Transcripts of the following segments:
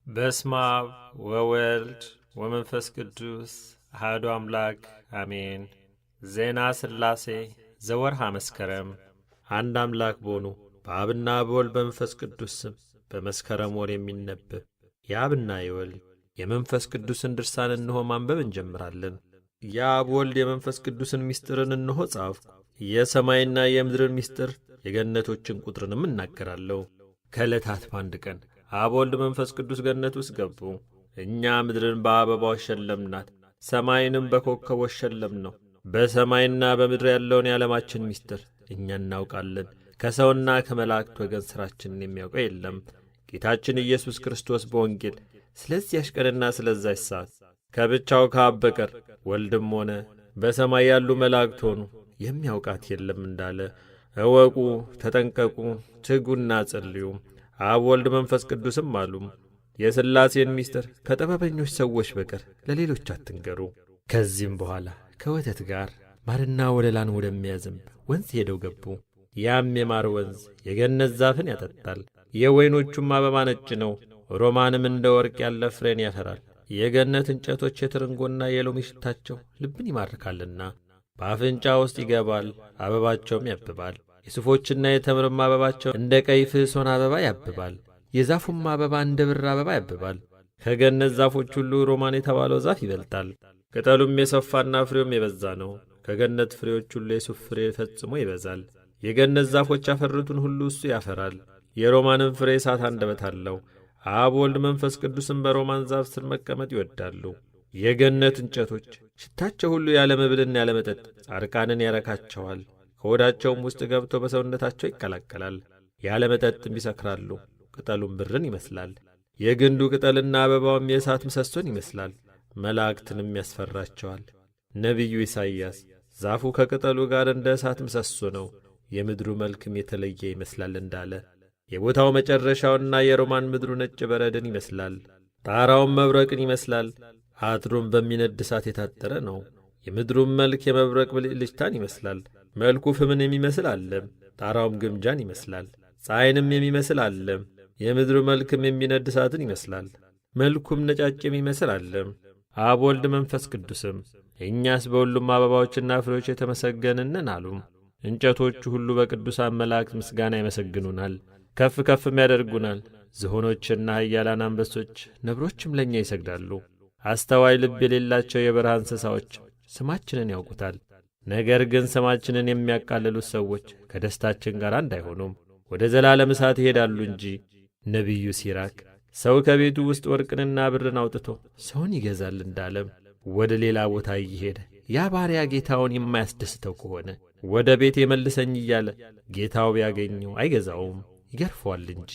በስመ አብ ወወልድ ወመንፈስ ቅዱስ አሐዱ አምላክ አሜን። ዜና ሥላሴ ዘወርሃ መስከረም። አንድ አምላክ በሆኑ በአብና በወልድ በመንፈስ ቅዱስ ስም በመስከረም ወር የሚነበብ የአብና የወልድ የመንፈስ ቅዱስን ድርሳን እንሆ ማንበብ እንጀምራለን። የአብ ወልድ የመንፈስ ቅዱስን ምስጢርን እንሆ ጻፍኩ። የሰማይና የምድርን ምስጢር የገነቶችን ቁጥርንም እናገራለሁ። ከዕለታት በአንድ ቀን አብ ወልድ መንፈስ ቅዱስ ገነት ውስጥ ገቡ። እኛ ምድርን በአበባዎች ሸለምናት፣ ሰማይንም በኮከቦች ሸለምነው። በሰማይና በምድር ያለውን የዓለማችን ምስጢር እኛ እናውቃለን። ከሰውና ከመላእክት ወገን ሥራችንን የሚያውቀው የለም። ጌታችን ኢየሱስ ክርስቶስ በወንጌል ስለዚያች ቀንና ስለዛች ሰዓት ከብቻው ከአብ በቀር ወልድም ሆነ በሰማይ ያሉ መላእክት ሆኑ የሚያውቃት የለም እንዳለ እወቁ፣ ተጠንቀቁ፣ ትጉና ጸልዩ። አብ ወልድ መንፈስ ቅዱስም አሉ፣ የሥላሴን ምስጢር ከጥበበኞች ሰዎች በቀር ለሌሎች አትንገሩ። ከዚህም በኋላ ከወተት ጋር ማርና ወለላን ወደሚያዘንብ ወንዝ ሄደው ገቡ። ያም የማር ወንዝ የገነት ዛፍን ያጠጣል። የወይኖቹም አበባ ነጭ ነው፣ ሮማንም እንደ ወርቅ ያለ ፍሬን ያፈራል። የገነት እንጨቶች የትርንጎና የሎሚ ሽታቸው ልብን ይማርካልና በአፍንጫ ውስጥ ይገባል፣ አበባቸውም ያብባል። የሱፎችና የተምርም አበባቸው እንደ ቀይ ፍሕሶን አበባ ያብባል። የዛፉም አበባ እንደ ብር አበባ ያብባል። ከገነት ዛፎች ሁሉ ሮማን የተባለው ዛፍ ይበልጣል። ቅጠሉም የሰፋና ፍሬውም የበዛ ነው። ከገነት ፍሬዎች ሁሉ የሱፍ ፍሬ ፈጽሞ ይበዛል። የገነት ዛፎች ያፈሩትን ሁሉ እሱ ያፈራል። የሮማንም ፍሬ እሳት አንደበት አለው። አብ ወልድ መንፈስ ቅዱስም በሮማን ዛፍ ስር መቀመጥ ይወዳሉ። የገነት እንጨቶች ሽታቸው ሁሉ ያለ መብልና ያለ መጠጥ ጻድቃንን ያረካቸዋል። ከሆዳቸውም ውስጥ ገብቶ በሰውነታቸው ይቀላቀላል። ያለ መጠጥም ይሰክራሉ። ቅጠሉም ብርን ይመስላል። የግንዱ ቅጠልና አበባውም የእሳት ምሰሶን ይመስላል። መላእክትንም ያስፈራቸዋል። ነቢዩ ኢሳይያስ ዛፉ ከቅጠሉ ጋር እንደ እሳት ምሰሶ ነው፣ የምድሩ መልክም የተለየ ይመስላል እንዳለ፣ የቦታው መጨረሻውና የሮማን ምድሩ ነጭ በረድን ይመስላል። ጣራውም መብረቅን ይመስላል። አጥሩም በሚነድ እሳት የታጠረ ነው። የምድሩም መልክ የመብረቅ ብልጭታን ይመስላል። መልኩ ፍምን የሚመስል አለም፣ ጣራውም ግምጃን ይመስላል። ፀሐይንም የሚመስል አለም፣ የምድሩ መልክም የሚነድ እሳትን ይመስላል። መልኩም ነጫጭ የሚመስል አለም። አብ ወልድ መንፈስ ቅዱስም እኛስ በሁሉም አበባዎችና ፍሬዎች የተመሰገንን አሉ። እንጨቶቹ ሁሉ በቅዱሳን መላእክት ምስጋና ይመሰግኑናል፣ ከፍ ከፍም ያደርጉናል። ዝሆኖችና ኃያላን አንበሶች ነብሮችም ለእኛ ይሰግዳሉ። አስተዋይ ልብ የሌላቸው የበረሃ እንስሳዎች ስማችንን ያውቁታል። ነገር ግን ስማችንን የሚያቃልሉት ሰዎች ከደስታችን ጋር አንድ አይሆኑም፣ ወደ ዘላለም እሳት ይሄዳሉ እንጂ። ነቢዩ ሲራክ ሰው ከቤቱ ውስጥ ወርቅንና ብርን አውጥቶ ሰውን ይገዛል እንዳለም ወደ ሌላ ቦታ እየሄደ ያ ባሪያ ጌታውን የማያስደስተው ከሆነ ወደ ቤት የመልሰኝ እያለ ጌታው ቢያገኘው አይገዛውም፣ ይገርፈዋል እንጂ።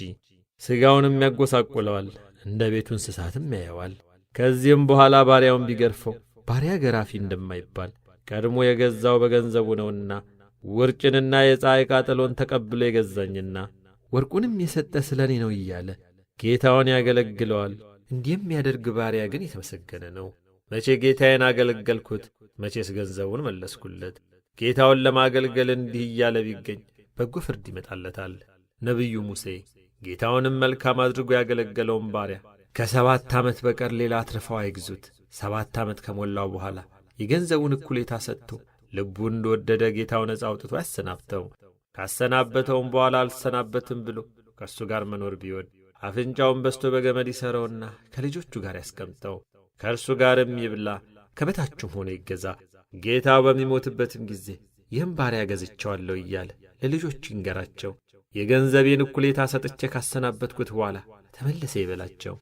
ሥጋውንም ያጐሳቁለዋል፣ እንደ ቤቱ እንስሳትም ያየዋል። ከዚህም በኋላ ባሪያውን ቢገርፈው ባሪያ ገራፊ እንደማይባል ቀድሞ የገዛው በገንዘቡ ነውና፣ ውርጭንና የፀሐይ ቃጠሎን ተቀብሎ የገዛኝና ወርቁንም የሰጠ ስለ እኔ ነው እያለ ጌታውን ያገለግለዋል። እንዲህ የሚያደርግ ባሪያ ግን የተመሰገነ ነው። መቼ ጌታዬን አገለገልኩት፣ መቼስ ገንዘቡን መለስኩለት። ጌታውን ለማገልገል እንዲህ እያለ ቢገኝ በጎ ፍርድ ይመጣለታል። ነቢዩ ሙሴ ጌታውንም መልካም አድርጎ ያገለገለውን ባሪያ ከ7 ዓመት በቀር ሌላ አትርፈው አይግዙት። 7 ዓመት ከሞላው በኋላ የገንዘቡን እኩሌታ ሰጥቶ ልቡ እንደወደደ ጌታው ነጻ አውጥቶ ያሰናብተው። ካሰናበተውም በኋላ አልሰናበትም ብሎ ከእሱ ጋር መኖር ቢወድ አፍንጫውን በስቶ በገመድ ይሠረውና ከልጆቹ ጋር ያስቀምጠው። ከእርሱ ጋርም ይብላ፣ ከበታቹም ሆኖ ይገዛ። ጌታው በሚሞትበትም ጊዜ ይህም ባሪያ ገዝቼዋለሁ እያለ ለልጆቹ ይንገራቸው። የገንዘቤን እኩሌታ ሰጥቼ ካሰናበትኩት በኋላ ተመለሰ ይበላቸው።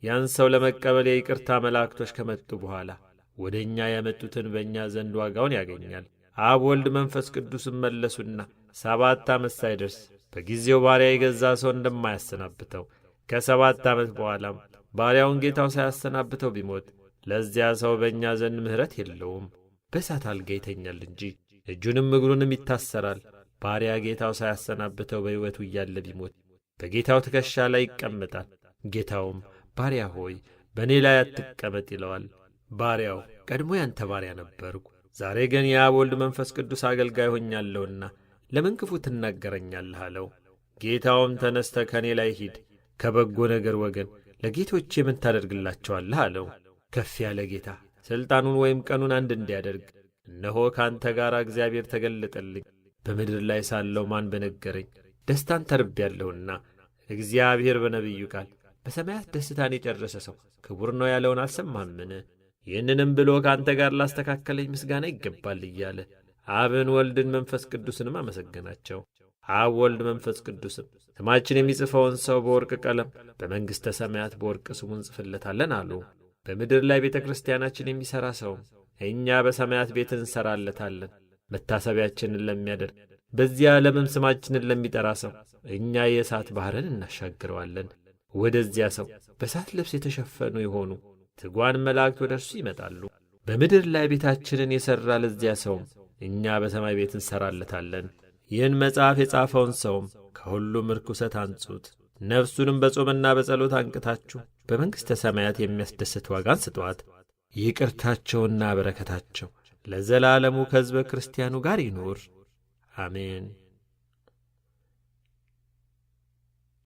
ያን ሰው ለመቀበል የይቅርታ መላእክቶች ከመጡ በኋላ ወደ እኛ ያመጡትን በእኛ ዘንድ ዋጋውን ያገኛል። አብ ወልድ መንፈስ ቅዱስም መለሱና 7 ዓመት ሳይደርስ በጊዜው ባሪያ የገዛ ሰው እንደማያሰናብተው ከ7 ዓመት በኋላም ባሪያውን ጌታው ሳያሰናብተው ቢሞት ለዚያ ሰው በእኛ ዘንድ ምሕረት የለውም፣ በእሳት አልጋ ይተኛል እንጂ እጁንም እግሩንም ይታሰራል። ባሪያ ጌታው ሳያሰናብተው በሕይወቱ እያለ ቢሞት በጌታው ትከሻ ላይ ይቀመጣል። ጌታውም ባሪያ ሆይ በእኔ ላይ አትቀመጥ ይለዋል። ባሪያው ቀድሞ ያንተ ባሪያ ነበርኩ፣ ዛሬ ግን የአብ ወልድ መንፈስ ቅዱስ አገልጋይ ሆኛለሁና ለምን ክፉ ትናገረኛለህ አለው። ጌታውም ተነስተ ከእኔ ላይ ሂድ፣ ከበጎ ነገር ወገን ለጌቶቼ ምን ታደርግላቸዋለህ አለው። ከፍ ያለ ጌታ ሥልጣኑን ወይም ቀኑን አንድ እንዲያደርግ እነሆ ከአንተ ጋር እግዚአብሔር ተገለጠልኝ። በምድር ላይ ሳለሁ ማን በነገረኝ? ደስታን ተርቤያለሁና እግዚአብሔር በነቢዩ ቃል በሰማያት ደስታን የጨረሰ ሰው ክቡር ነው ያለውን አልሰማምን? ይህንንም ብሎ ከአንተ ጋር ላስተካከለኝ ምስጋና ይገባል እያለ አብን፣ ወልድን፣ መንፈስ ቅዱስንም አመሰገናቸው። አብ፣ ወልድ፣ መንፈስ ቅዱስም ስማችን የሚጽፈውን ሰው በወርቅ ቀለም በመንግሥተ ሰማያት በወርቅ ስሙን እንጽፍለታለን አሉ። በምድር ላይ ቤተ ክርስቲያናችን የሚሠራ ሰውም እኛ በሰማያት ቤትን እንሠራለታለን። መታሰቢያችንን ለሚያደርግ በዚያ ዓለምም ስማችንን ለሚጠራ ሰው እኛ የእሳት ባሕርን እናሻግረዋለን። ወደዚያ ሰው በእሳት ልብስ የተሸፈኑ የሆኑ ትጓን መላእክት ወደ እርሱ ይመጣሉ። በምድር ላይ ቤታችንን የሠራ ለዚያ ሰውም እኛ በሰማይ ቤት እንሠራለታለን። ይህን መጽሐፍ የጻፈውን ሰውም ከሁሉም ርኵሰት አንጹት፣ ነፍሱንም በጾምና በጸሎት አንቅታችሁ በመንግሥተ ሰማያት የሚያስደስት ዋጋን ስጧት። ይቅርታቸውና በረከታቸው ለዘላለሙ ከሕዝበ ክርስቲያኑ ጋር ይኑር፣ አሜን።